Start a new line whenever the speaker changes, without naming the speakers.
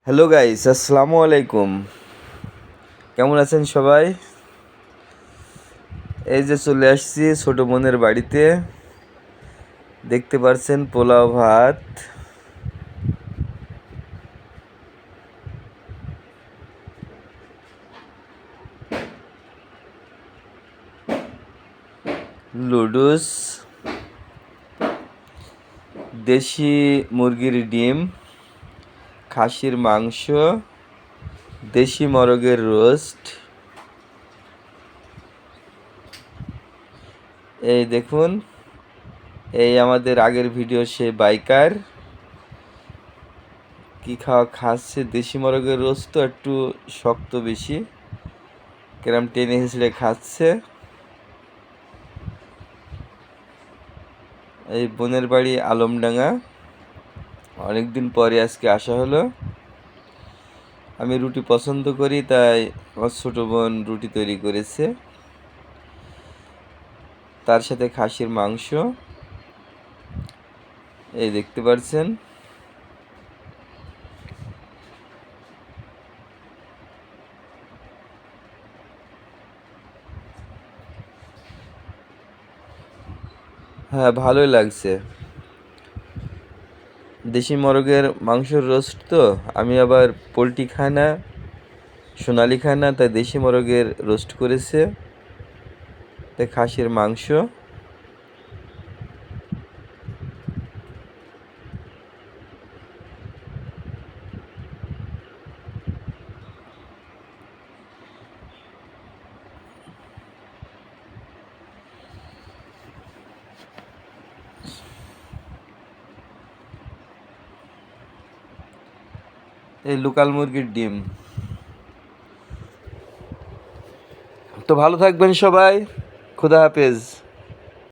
Hello guys, আসসালামু আলাইকুম। কেমন আছেন সবাই? এই যে চলে আসছি ছোট বোনের বাড়িতে। দেখতে পাচ্ছেন পোলাও ভাত, লুডুস, দেশি মুরগির ডিম, খাসির মাংস, দেশি মোরগের রোস্ট। এই দেখুন, এই আমাদের আগের ভিডিও সে বাইকার কি খাচ্ছে। দেশি মোরগের রোস্ট তো একটু শক্ত বেশি, কেরাম টেনে হেঁচড়ে খাচ্ছে। এই বোনের বাড়ি আলমডাঙ্গা। অনেক দিন পরে আজকে আসা হলো। আমি রুটি পছন্দ করি, তাই আমার ছোটো বোন রুটি তৈরি করেছে, তার সাথে খাসির মাংস। এই দেখতে পাচ্ছেন। হ্যাঁ, ভালোই লাগছে। দেশি মোরগের মাংসের রোস্ট তো, আমি আবার পোলট্রি খাই না, সোনালি খাই না, তাই দেশি মোরগের রোস্ট করেছে, তাই খাসির মাংস। এই লোকাল মুরগির ডিম। তো ভালো থাকবেন সবাই, খুদা হাফেজ।